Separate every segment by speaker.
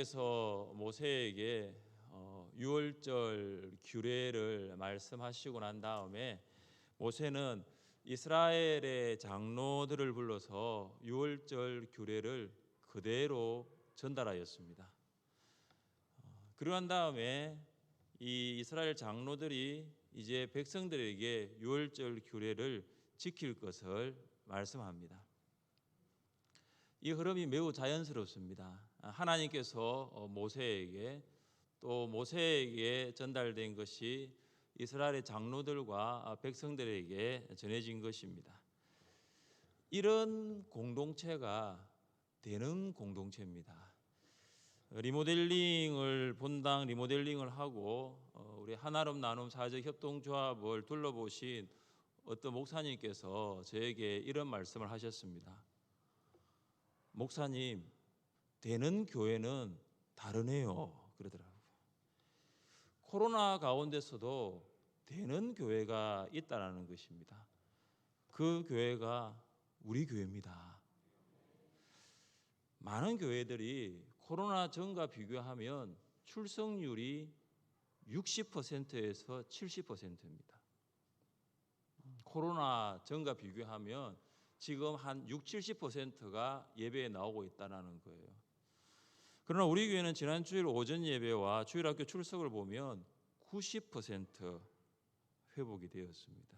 Speaker 1: 그래서 모세에게 유월절 규례를 말씀하시고 난 다음에 모세는 이스라엘의 장로들을 불러서 유월절 규례를 그대로 전달하였습니다. 그러한 다음에 이 이스라엘 장로들이 이제 백성들에게 유월절 규례를 지킬 것을 말씀합니다. 이 흐름이 매우 자연스럽습니다. 하나님께서 모세에게 또 모세에게 전달된 것이 이스라엘의 장로들과 백성들에게 전해진 것입니다. 이런 공동체가 되는 공동체입니다. 본당 리모델링을 하고 우리 하나름 나눔 사회적 협동조합을 둘러보신 어떤 목사님께서 저에게 이런 말씀을 하셨습니다. 목사님, 되는 교회는 다르네요. 그러더라고요. 코로나 가운데서도 되는 교회가 있다는 것입니다. 그 교회가 우리 교회입니다. 많은 교회들이 코로나 전과 비교하면 출석률이 60%에서 70%입니다. 코로나 전과 비교하면 지금 한 70%가 예배에 나오고 있다는 거예요. 그러나 우리 교회는 지난 주일 오전 예배와 주일학교 출석을 보면 90% 회복이 되었습니다.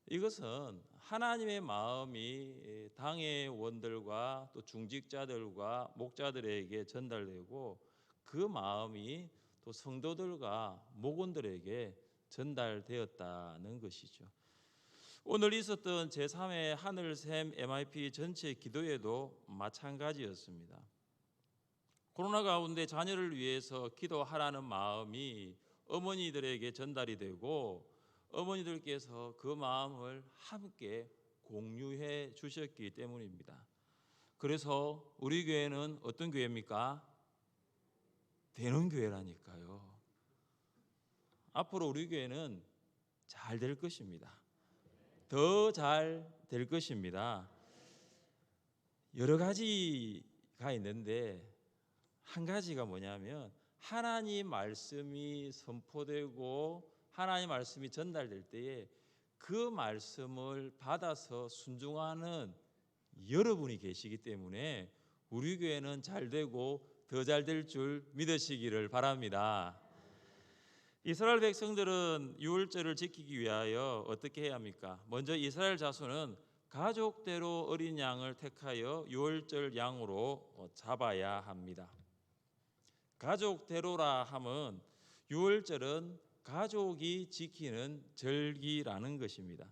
Speaker 1: 이것은 하나님의 마음이 당회원들과 또 중직자들과 목자들에게 전달되고 그 마음이 또 성도들과 목원들에게 전달되었다는 것이죠. 오늘 있었던 제3회 하늘샘 MIP 전체 기도회도 마찬가지였습니다. 코로나 가운데 자녀를 위해서 기도하라는 마음이 어머니들에게 전달이 되고 어머니들께서 그 마음을 함께 공유해 주셨기 때문입니다. 그래서 우리 교회는 어떤 교회입니까? 되는 교회라니까요. 앞으로 우리 교회는 잘 될 것입니다. 더 잘 될 것입니다. 여러 가지가 있는데 한 가지가 뭐냐면 하나님 말씀이 선포되고 하나님 말씀이 전달될 때에 그 말씀을 받아서 순종하는 여러분이 계시기 때문에 우리 교회는 잘 되고 더 잘 될 줄 믿으시기를 바랍니다. 이스라엘 백성들은 유월절을 지키기 위하여 어떻게 해야 합니까? 먼저 이스라엘 자손은 가족대로 어린 양을 택하여 유월절 양으로 잡아야 합니다. 가족대로라 함은 유월절은 가족이 지키는 절기라는 것입니다.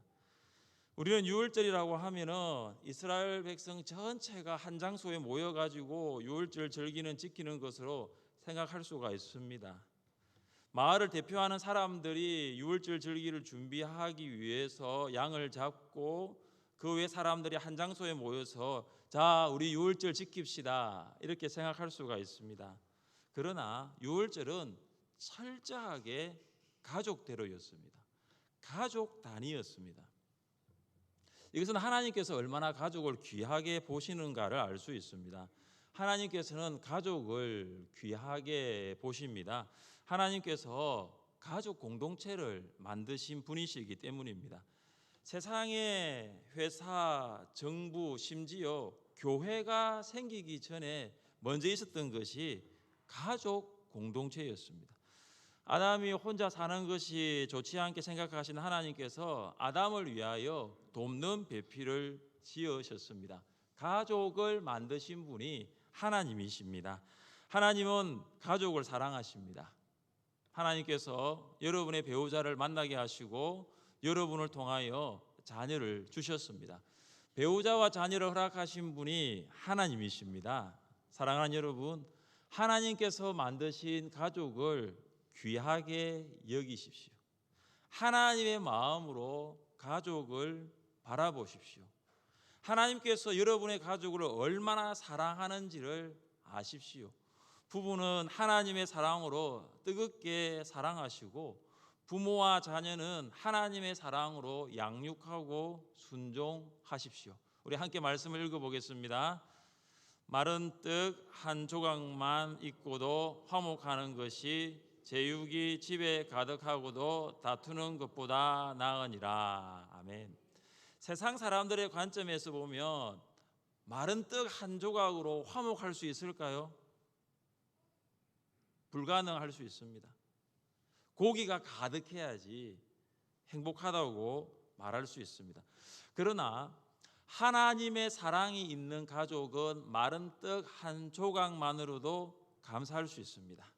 Speaker 1: 우리는 유월절이라고 하면은 이스라엘 백성 전체가 한 장소에 모여가지고 유월절 절기는 지키는 것으로 생각할 수가 있습니다. 마을을 대표하는 사람들이 유월절 절기를 준비하기 위해서 양을 잡고 그 외 사람들이 한 장소에 모여서 자 우리 유월절 지킵시다 이렇게 생각할 수가 있습니다. 그러나 유월절은 철저하게 가족대로였습니다. 가족 단위였습니다. 이것은 하나님께서 얼마나 가족을 귀하게 보시는가를 알 수 있습니다. 하나님께서는 가족을 귀하게 보십니다. 하나님께서 가족 공동체를 만드신 분이시기 때문입니다. 세상의 회사, 정부, 심지어 교회가 생기기 전에 먼저 있었던 것이 가족 공동체였습니다. 아담이 혼자 사는 것이 좋지 않게 생각하신 하나님께서 아담을 위하여 돕는 배필을 지으셨습니다. 가족을 만드신 분이 하나님이십니다. 하나님은 가족을 사랑하십니다. 하나님께서 여러분의 배우자를 만나게 하시고 여러분을 통하여 자녀를 주셨습니다. 배우자와 자녀를 허락하신 분이 하나님이십니다. 사랑하는 여러분, 하나님께서 만드신 가족을 귀하게 여기십시오. 하나님의 마음으로 가족을 바라보십시오. 하나님께서 여러분의 가족을 얼마나 사랑하는지를 아십시오. 부부는 하나님의 사랑으로 뜨겁게 사랑하시고 부모와 자녀는 하나님의 사랑으로 양육하고 순종하십시오. 우리 함께 말씀을 읽어보겠습니다. 마른 떡 한 조각만 있고도 화목하는 것이 제육이 집에 가득하고도 다투는 것보다 나으니라. 아멘. 세상 사람들의 관점에서 보면 마른 떡 한 조각으로 화목할 수 있을까요? 불가능할 수 있습니다. 고기가 가득해야지 행복하다고 말할 수 있습니다. 그러나 하나님의 사랑이 있는 가족은 마른 떡 한 조각만으로도 감사할 수 있습니다.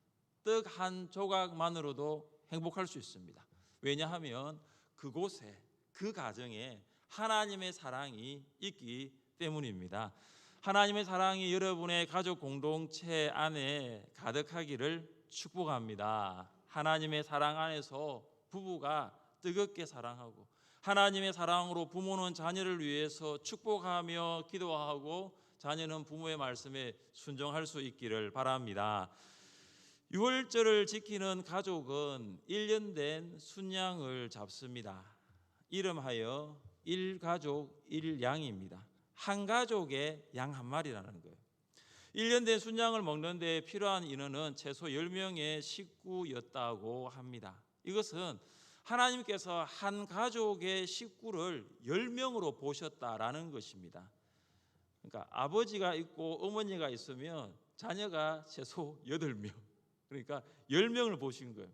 Speaker 1: 떡 한 조각만으로도 행복할 수 있습니다. 왜냐하면 그곳에, 그 가정에 하나님의 사랑이 있기 때문입니다. 하나님의 사랑이 여러분의 가족 공동체 안에 가득하기를 축복합니다. 하나님의 사랑 안에서 부부가 뜨겁게 사랑하고, 하나님의 사랑으로 부모는 자녀를 위해서 축복하며 기도하고, 자녀는 부모의 말씀에 순종할 수 있기를 바랍니다. 유월절을 지키는 가족은 1년 된 순양을 잡습니다. 이름하여 1가족 1양입니다. 한 가족에 양 한 마리라는 거예요. 1년 된 순양을 먹는 데 필요한 인원은 최소 10명의 식구였다고 합니다. 이것은 하나님께서 한 가족의 식구를 10명으로 보셨다라는 것입니다. 그러니까 아버지가 있고 어머니가 있으면 자녀가 최소 8명, 그러니까 10명을 보신 거예요.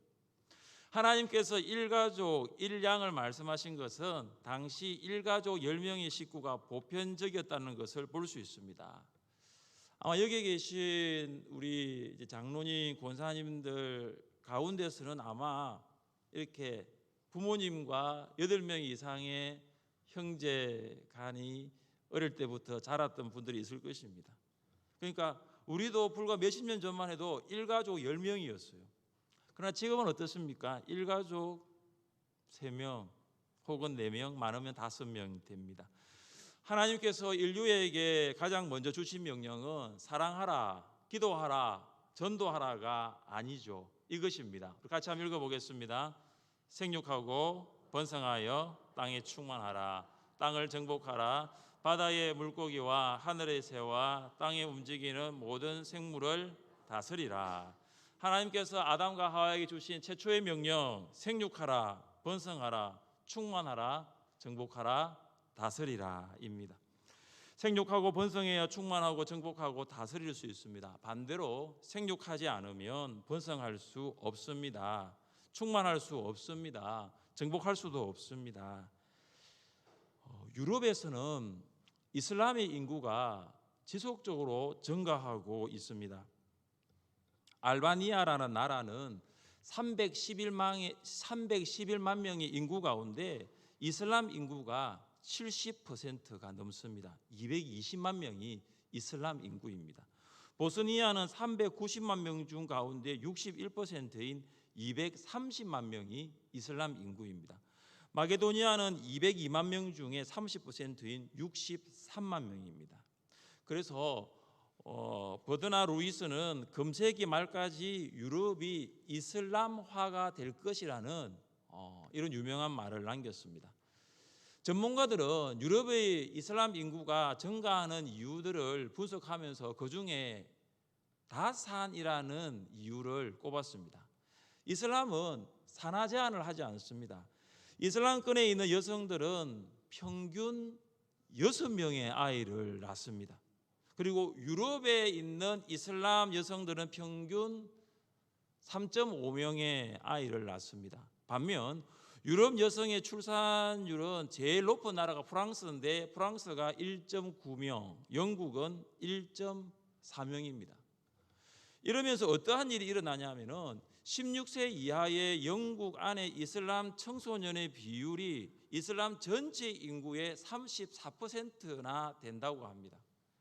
Speaker 1: 하나님께서 1가족 1양을 말씀하신 것은 당시 1가족 10명의 식구가 보편적이었다는 것을 볼 수 있습니다. 아마 여기 계신 우리 장로님, 권사님들 가운데서는 아마 이렇게 부모님과 8명 이상의 형제간이 어릴 때부터 자랐던 분들이 있을 것입니다. 그러니까 우리도 불과 몇십 년 전만 해도 1가족 10명이었어요. 그러나 지금은 어떻습니까? 1가족 3명 혹은 4명, 많으면 5명 됩니다. 하나님께서 인류에게 가장 먼저 주신 명령은 사랑하라, 기도하라, 전도하라가 아니죠. 이것입니다. 같이 한번 읽어보겠습니다. 생육하고 번성하여 땅에 충만하라. 땅을 정복하라. 바다의 물고기와 하늘의 새와 땅에 움직이는 모든 생물을 다스리라. 하나님께서 아담과 하와에게 주신 최초의 명령, 생육하라, 번성하라, 충만하라, 정복하라, 다스리라입니다. 생육하고 번성해야 충만하고 정복하고 다스릴 수 있습니다. 반대로 생육하지 않으면 번성할 수 없습니다. 충만할 수 없습니다. 정복할 수도 없습니다. 유럽에서는 이슬람의 인구가 지속적으로 증가하고 있습니다. 알바니아라는 나라는 311만 명의 인구 가운데 이슬람 인구가 70%가 넘습니다. 220만 명이 이슬람 인구입니다. 보스니아는 390만 명 중 가운데 61%인 230만 명이 이슬람 인구입니다. 마게도니아는 202만 명 중에 30%인 63만 명입니다. 그래서 버드나 루이스는 금세기 말까지 유럽이 이슬람화가 될 것이라는 이런 유명한 말을 남겼습니다. 전문가들은 유럽의 이슬람 인구가 증가하는 이유들을 분석하면서 그중에 다산이라는 이유를 꼽았습니다. 이슬람은 산하 제한을 하지 않습니다. 이슬람권에 있는 여성들은 평균 6명의 아이를 낳습니다. 그리고 유럽에 있는 이슬람 여성들은 평균 3.5명의 아이를 낳습니다. 반면 유럽 여성의 출산율은 제일 높은 나라가 프랑스인데 프랑스가 1.9명, 영국은 1.4명입니다. 이러면서 어떠한 일이 일어나냐면은 16세 이하의 영국 안에 이슬람 청소년의 비율이 이슬람 전체 인구의 34%나 된다고 합니다.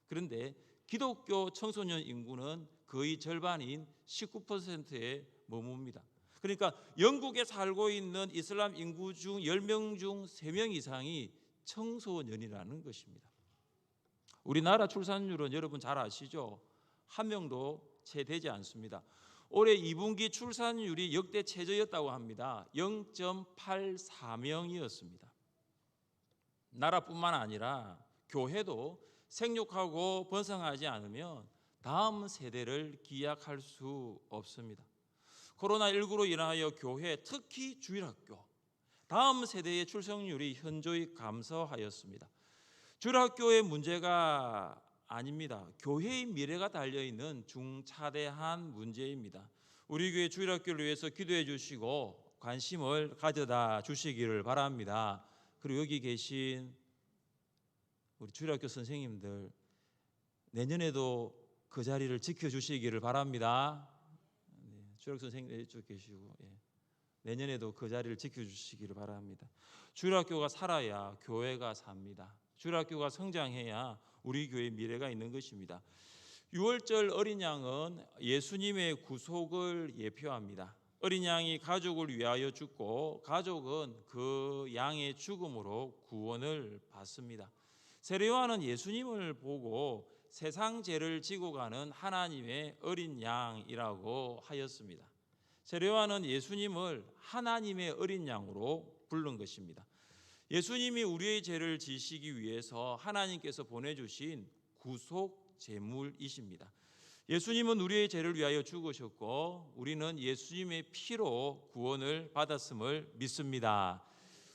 Speaker 1: 그런데 기독교 청소년 인구는 거의 절반인 19%에 머뭅니다. 그러니까 영국에 살고 있는 이슬람 인구 중 10명 중 3명 이상이 청소년이라는 것입니다. 우리나라 출산율은 여러분 잘 아시죠? 한 명도 채 되지 않습니다. 올해 2분기 출산율이 역대 최저였다고 합니다. 0.84명이었습니다. 나라뿐만 아니라 교회도 생육하고 번성하지 않으면 다음 세대를 기약할 수 없습니다. 코로나19로 인하여 교회, 특히 주일학교, 다음 세대의 출생률이 현저히 감소하였습니다. 주일학교의 문제가 아닙니다. 교회의 미래가 달려있는 중차대한 문제입니다. 우리 교회 주일학교를 위해서 기도해 주시고 관심을 가져다 주시기를 바랍니다. 그리고 여기 계신 우리 주일학교 선생님들, 내년에도 그 자리를 지켜주시기를 바랍니다. 주일학교 선생님들 이쪽 계시고, 내년에도 그 자리를 지켜주시기를 바랍니다. 주일학교가 살아야 교회가 삽니다. 주일학교가 성장해야 우리 교회의 미래가 있는 것입니다. 유월절 어린 양은 예수님의 구속을 예표합니다. 어린 양이 가족을 위하여 죽고 가족은 그 양의 죽음으로 구원을 받습니다. 세례요한은 예수님을 보고 세상 죄를 지고 가는 하나님의 어린 양이라고 하였습니다. 세례요한은 예수님을 하나님의 어린 양으로 부른 것입니다. 예수님이 우리의 죄를 지시기 위해서 하나님께서 보내주신 구속 제물이십니다. 예수님은 우리의 죄를 위하여 죽으셨고 우리는 예수님의 피로 구원을 받았음을 믿습니다.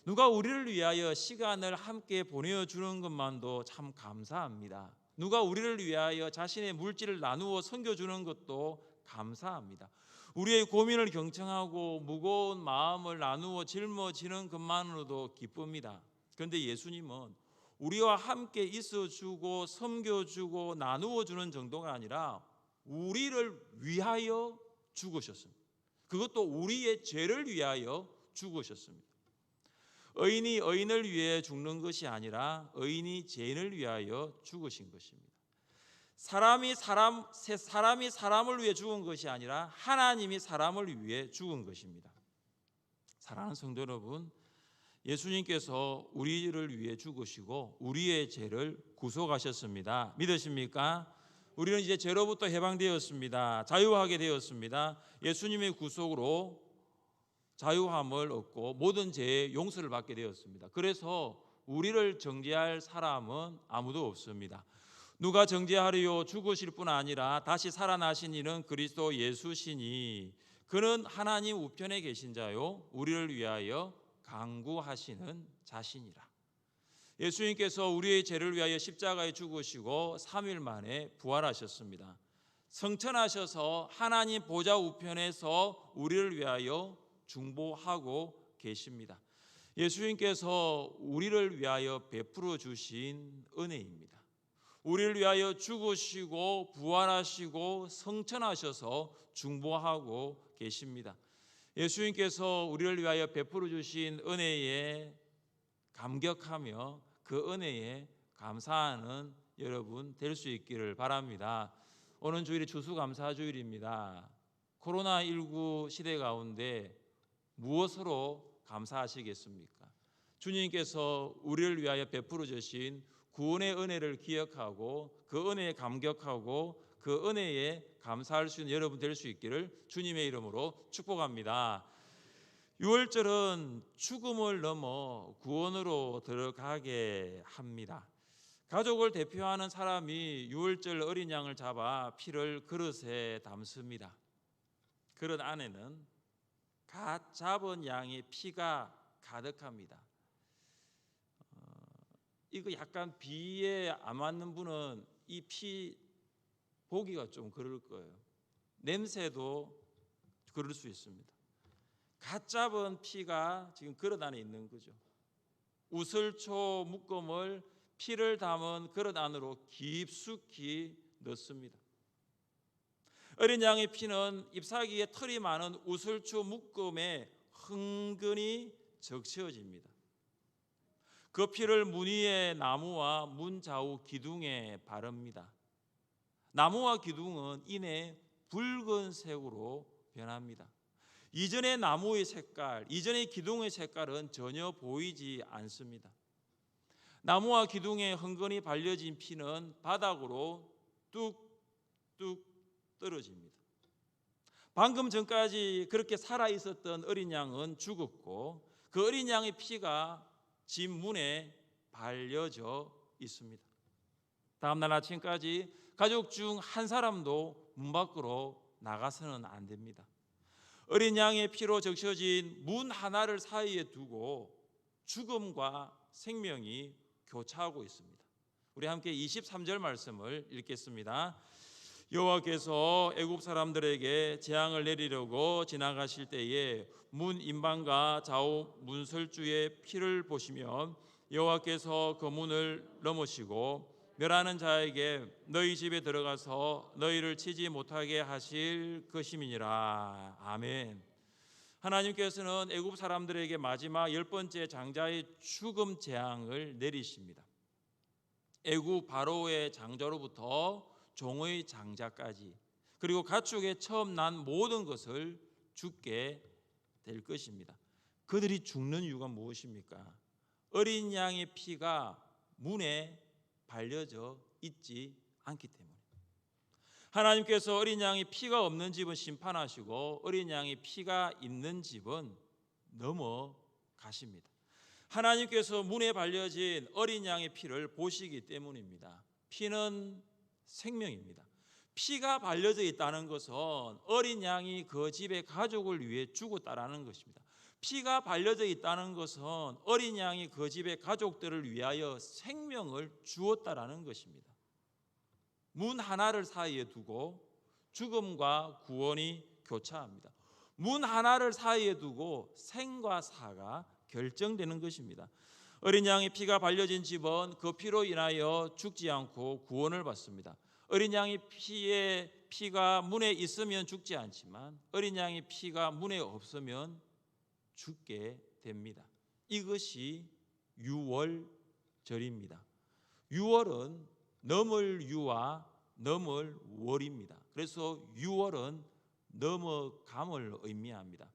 Speaker 1: 누가 우리를 위하여 시간을 함께 보내주는 것만도 참 감사합니다. 누가 우리를 위하여 자신의 물질을 나누어 섬겨주는 것도 감사합니다. 우리의 고민을 경청하고 무거운 마음을 나누어 짊어지는 것만으로도 기쁩니다. 그런데 예수님은 우리와 함께 있어주고 섬겨주고 나누어주는 정도가 아니라 우리를 위하여 죽으셨습니다. 그것도 우리의 죄를 위하여 죽으셨습니다. 의인이 의인을 위해 죽는 것이 아니라 의인이 죄인을 위하여 죽으신 것입니다. 사람이 사람을 위해 죽은 것이 아니라 하나님이 사람을 위해 죽은 것입니다. 사랑하는 성도 여러분, 예수님께서 우리를 위해 죽으시고 우리의 죄를 구속하셨습니다. 믿으십니까? 우리는 이제 죄로부터 해방되었습니다. 자유하게 되었습니다. 예수님의 구속으로 자유함을 얻고 모든 죄의 용서를 받게 되었습니다. 그래서 우리를 정죄할 사람은 아무도 없습니다. 누가 정죄하리요? 죽으실 뿐 아니라 다시 살아나신 이는 그리스도 예수시니 그는 하나님 우편에 계신 자요 우리를 위하여 간구하시는 자신이라. 예수님께서 우리의 죄를 위하여 십자가에 죽으시고 3일 만에 부활하셨습니다. 성천하셔서 하나님 보좌 우편에서 우리를 위하여 중보하고 계십니다. 예수님께서 우리를 위하여 베풀어 주신 은혜입니다. 우리를 위하여 죽으시고 부활하시고 성천하셔서 중보하고 계십니다. 예수님께서 우리를 위하여 베풀어 주신 은혜에 감격하며 그 은혜에 감사하는 여러분 될 수 있기를 바랍니다. 오늘 주일이 추수감사주일입니다. 코로나19 시대 가운데 무엇으로 감사하시겠습니까? 주님께서 우리를 위하여 베풀어 주신 구원의 은혜를 기억하고 그 은혜에 감격하고 그 은혜에 감사할 수 있는 여러분 될 수 있기를 주님의 이름으로 축복합니다. 유월절은 죽음을 넘어 구원으로 들어가게 합니다. 가족을 대표하는 사람이 유월절 어린 양을 잡아 피를 그릇에 담습니다. 그릇 안에는 갓 잡은 양의 피가 가득합니다. 이거 약간 비에 안 맞는 분은 이 피 보기가 좀 그럴 거예요. 냄새도 그럴 수 있습니다. 갓 잡은 피가 지금 그릇 안에 있는 거죠. 우슬초 묶음을 피를 담은 그릇 안으로 깊숙이 넣습니다. 어린 양의 피는 잎사귀에 털이 많은 우슬초 묶음에 흥건히 적셔집니다. 그 피를 문 위의 나무와 문 좌우 기둥에 바릅니다. 나무와 기둥은 이내 붉은색으로 변합니다. 이전의 나무의 색깔, 이전의 기둥의 색깔은 전혀 보이지 않습니다. 나무와 기둥에 흥건히 발려진 피는 바닥으로 뚝뚝 떨어집니다. 방금 전까지 그렇게 살아있었던 어린 양은 죽었고 그 어린 양의 피가 집 문에 발려져 있습니다. 다음날 아침까지 가족 중 한 사람도 문 밖으로 나가서는 안 됩니다. 어린 양의 피로 적셔진 문 하나를 사이에 두고 죽음과 생명이 교차하고 있습니다. 우리 함께 23절 말씀을 읽겠습니다. 여호와께서 애굽 사람들에게 재앙을 내리려고 지나가실 때에 문 임방과 좌우 문설주의 피를 보시면 여호와께서 그 문을 넘으시고 멸하는 자에게 너희 집에 들어가서 너희를 치지 못하게 하실 것임이니라. 아멘. 하나님께서는 애굽 사람들에게 마지막 10번째 장자의 죽음 재앙을 내리십니다. 애굽 바로의 장자로부터 종의 장자까지, 그리고 가축에 처음 난 모든 것을 죽게 될 것입니다. 그들이 죽는 이유가 무엇입니까? 어린 양의 피가 문에 발려져 있지 않기 때문에. 하나님께서 어린 양이 피가 없는 집은 심판하시고 어린 양이 피가 있는 집은 넘어가십니다. 하나님께서 문에 발려진 어린 양의 피를 보시기 때문입니다. 피는 생명입니다. 피가 발려져 있다는 것은 어린 양이 그 집의 가족을 위해 죽었다라는 것입니다. 피가 발려져 있다는 것은 어린 양이 그 집의 가족들을 위하여 생명을 주었다라는 것입니다. 문 하나를 사이에 두고 죽음과 구원이 교차합니다. 문 하나를 사이에 두고 생과 사가 결정되는 것입니다. 어린 양의 피가 발려진 집은 그 피로 인하여 죽지 않고 구원을 받습니다. 어린 양의 피가 문에 있으면 죽지 않지만 어린 양의 피가 문에 없으면 죽게 됩니다. 이것이 유월절입니다. 유월은 넘을 유와 넘을 월입니다. 그래서 유월은 넘어감을 의미합니다.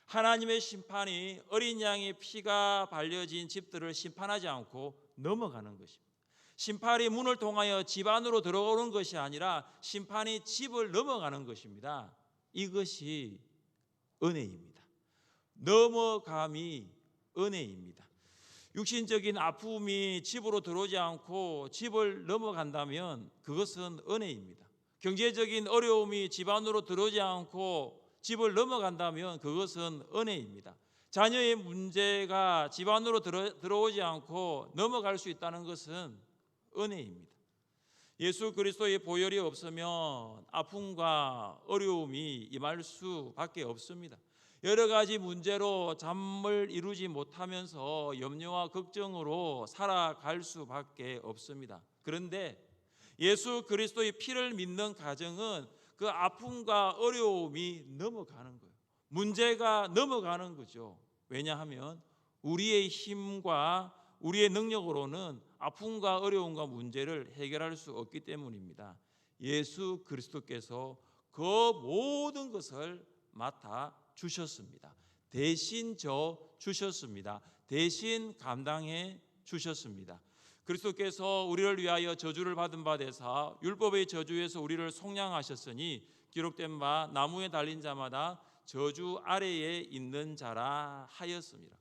Speaker 1: 하나님의 심판이 어린 양의 피가 발려진 집들을 심판하지 않고 넘어가는 것입니다. 심판이 문을 통하여 집 안으로 들어오는 것이 아니라 심판이 집을 넘어가는 것입니다. 이것이 은혜입니다. 넘어감이 은혜입니다. 육신적인 아픔이 집으로 들어오지 않고 집을 넘어간다면 그것은 은혜입니다. 경제적인 어려움이 집 안으로 들어오지 않고 집을 넘어간다면 그것은 은혜입니다. 자녀의 문제가 집 안으로 들어오지 않고 넘어갈 수 있다는 것은 은혜입니다. 예수 그리스도의 보혈이 없으면 아픔과 어려움이 임할 수밖에 없습니다. 여러 가지 문제로 잠을 이루지 못하면서 염려와 걱정으로 살아갈 수밖에 없습니다. 그런데 예수 그리스도의 피를 믿는 가정은 그 아픔과 어려움이 넘어가는 거예요. 문제가 넘어가는 거죠. 왜냐하면 우리의 힘과 우리의 능력으로는 아픔과 어려움과 문제를 해결할 수 없기 때문입니다. 예수 그리스도께서 그 모든 것을 맡아 주셨습니다. 대신 져 주셨습니다. 대신 감당해 주셨습니다. 그리스도께서 우리를 위하여 저주를 받은 바 되사 율법의 저주에서 우리를 속량하셨으니 기록된 바 나무에 달린 자마다 저주 아래에 있는 자라 하였습니다.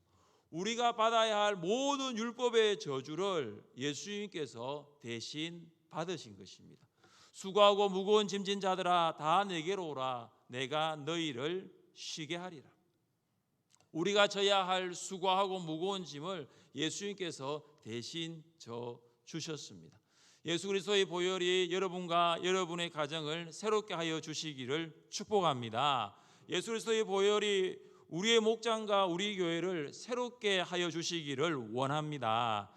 Speaker 1: 우리가 받아야 할 모든 율법의 저주를 예수님께서 대신 받으신 것입니다. 수고하고 무거운 짐진 자들아 다 내게로 오라 내가 너희를 쉬게 하리라. 우리가 져야 할 수고하고 무거운 짐을 예수님께서 대신 져 주셨습니다. 예수 그리스도의 보혈이 여러분과 여러분의 가정을 새롭게 하여 주시기를 축복합니다. 예수 그리스도의 보혈이 우리의 목장과 우리 교회를 새롭게 하여 주시기를 원합니다.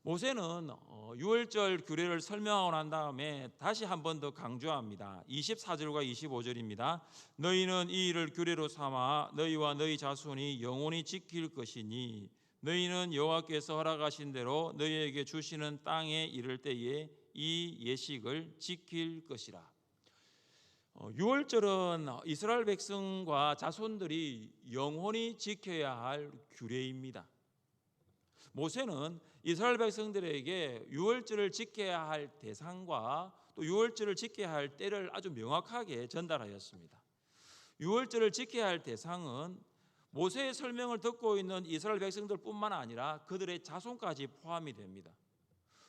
Speaker 1: 모세는 유월절 규례를 설명하고 난 다음에 다시 한 번 더 강조합니다. 24절과 25절입니다. 너희는 이 일을 규례로 삼아 너희와 너희 자손이 영원히 지킬 것이니 너희는 여호와께서 허락하신 대로 너희에게 주시는 땅에 이를 때에 이 예식을 지킬 것이라. 유월절은 이스라엘 백성과 자손들이 영원히 지켜야 할 규례입니다. 모세는 이스라엘 백성들에게 유월절을 지켜야 할 대상과 또 유월절을 지켜야 할 때를 아주 명확하게 전달하였습니다. 유월절을 지켜야 할 대상은 모세의 설명을 듣고 있는 이스라엘 백성들뿐만 아니라 그들의 자손까지 포함이 됩니다.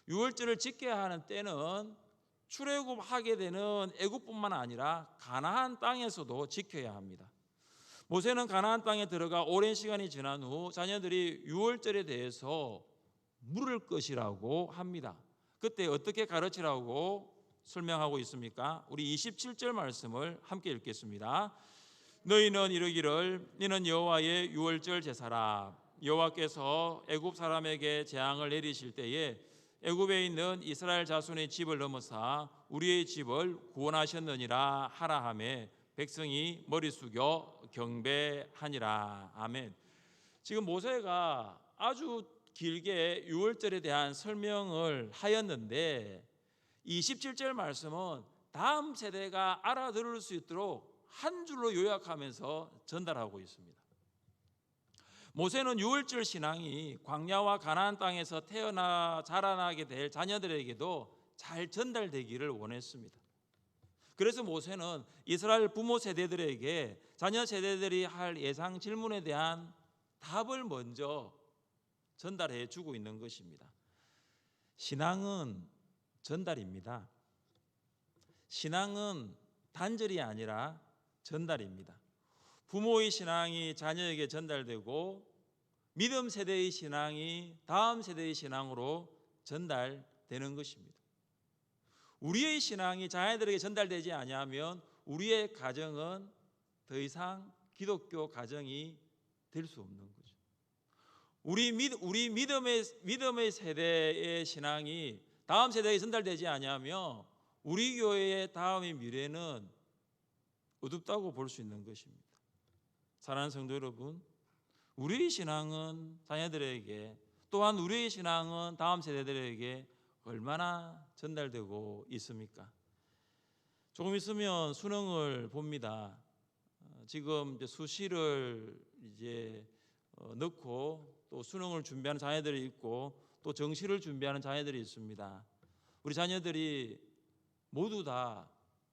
Speaker 1: 유월절을 지켜야 하는 때는 출애굽하게 되는 애굽뿐만 아니라 가나안 땅에서도 지켜야 합니다. 모세는 가나안 땅에 들어가 오랜 시간이 지난 후 자녀들이 유월절에 대해서 물을 것이라고 합니다. 그때 어떻게 가르치라고 설명하고 있습니까? 우리 27절 말씀을 함께 읽겠습니다. 너희는 이르기를 이는 여호와의 유월절 제사라. 여호와께서 애굽 사람에게 재앙을 내리실 때에 애굽에 있는 이스라엘 자손의 집을 넘어사 우리의 집을 구원하셨느니라 하라 하매 백성이 머리 숙여 경배하니라. 아멘. 지금 모세가 아주 길게 유월절에 대한 설명을 하였는데 27절 말씀은 다음 세대가 알아들을 수 있도록 한 줄로 요약하면서 전달하고 있습니다. 모세는 유월절 신앙이 광야와 가나안 땅에서 태어나 자라나게 될 자녀들에게도 잘 전달되기를 원했습니다. 그래서 모세는 이스라엘 부모 세대들에게 자녀 세대들이 할 예상 질문에 대한 답을 먼저 전달해 주고 있는 것입니다. 신앙은 전달입니다. 신앙은 단절이 아니라 전달입니다. 부모의 신앙이 자녀에게 전달되고 믿음 세대의 신앙이 다음 세대의 신앙으로 전달되는 것입니다. 우리의 신앙이 자녀들에게 전달되지 아니하면 우리의 가정은 더 이상 기독교 가정이 될 수 없는 거죠. 우리 믿음의 세대의 신앙이 다음 세대에 전달되지 아니하면 우리 교회의 다음의 미래는 어둡다고 볼 수 있는 것입니다. 사랑하는 성도 여러분, 우리의 신앙은 자녀들에게 또한 우리의 신앙은 다음 세대들에게 얼마나 전달되고 있습니까? 조금 있으면 수능을 봅니다. 지금 이제 수시를 넣고 또 수능을 준비하는 자녀들이 있고 또 정시를 준비하는 자녀들이 있습니다. 우리 자녀들이 모두 다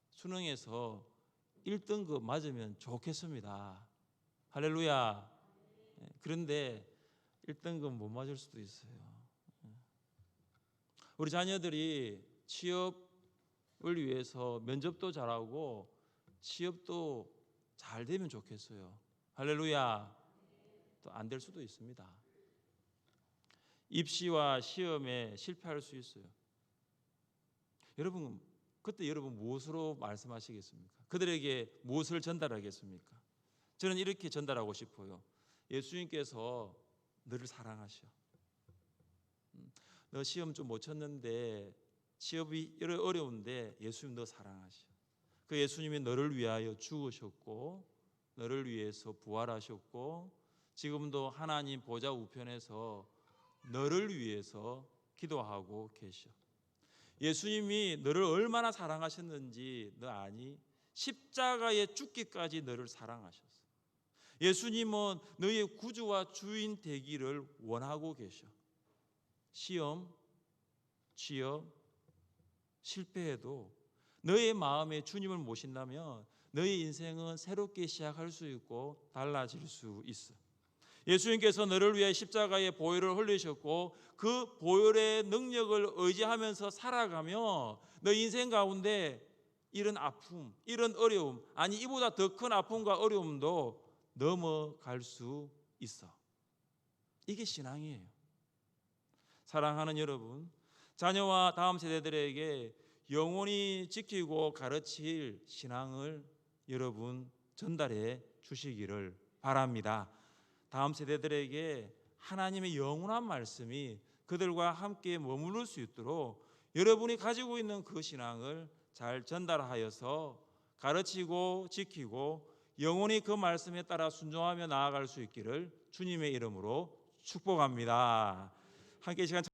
Speaker 1: 수능에서 1등급 맞으면 좋겠습니다. 할렐루야. 그런데 1등급 못 맞을 수도 있어요. 우리 자녀들이 취업을 위해서 면접도 잘하고 취업도 잘 되면 좋겠어요. 할렐루야. 또 안 될 수도 있습니다. 입시와 시험에 실패할 수 있어요. 여러분, 그때 여러분 무엇으로 말씀하시겠습니까? 그들에게 무엇을 전달하겠습니까? 저는 이렇게 전달하고 싶어요. 예수님께서 너를 사랑하셔. 너 시험 좀 못 쳤는데 취업이 어려운데 예수님 너 사랑하셔. 그 예수님이 너를 위하여 죽으셨고 너를 위해서 부활하셨고 지금도 하나님 보좌 우편에서 너를 위해서 기도하고 계셔. 예수님이 너를 얼마나 사랑하셨는지 너 아니? 십자가에 죽기까지 너를 사랑하셨어. 예수님은 너의 구주와 주인 되기를 원하고 계셔. 시험, 취업, 실패해도 너의 마음에 주님을 모신다면 너의 인생은 새롭게 시작할 수 있고 달라질 수 있어. 예수님께서 너를 위해 십자가의 보혈을 흘리셨고 그 보혈의 능력을 의지하면서 살아가며 너 인생 가운데 이런 아픔, 이런 어려움, 아니 이보다 더 큰 아픔과 어려움도 넘어갈 수 있어. 이게 신앙이에요. 사랑하는 여러분, 자녀와 다음 세대들에게 영원히 지키고 가르칠 신앙을 여러분 전달해 주시기를 바랍니다. 다음 세대들에게 하나님의 영원한 말씀이 그들과 함께 머무를 수 있도록 여러분이 가지고 있는 그 신앙을 잘 전달하여서 가르치고 지키고 영원히 그 말씀에 따라 순종하며 나아갈 수 있기를 주님의 이름으로 축복합니다. 함께 시간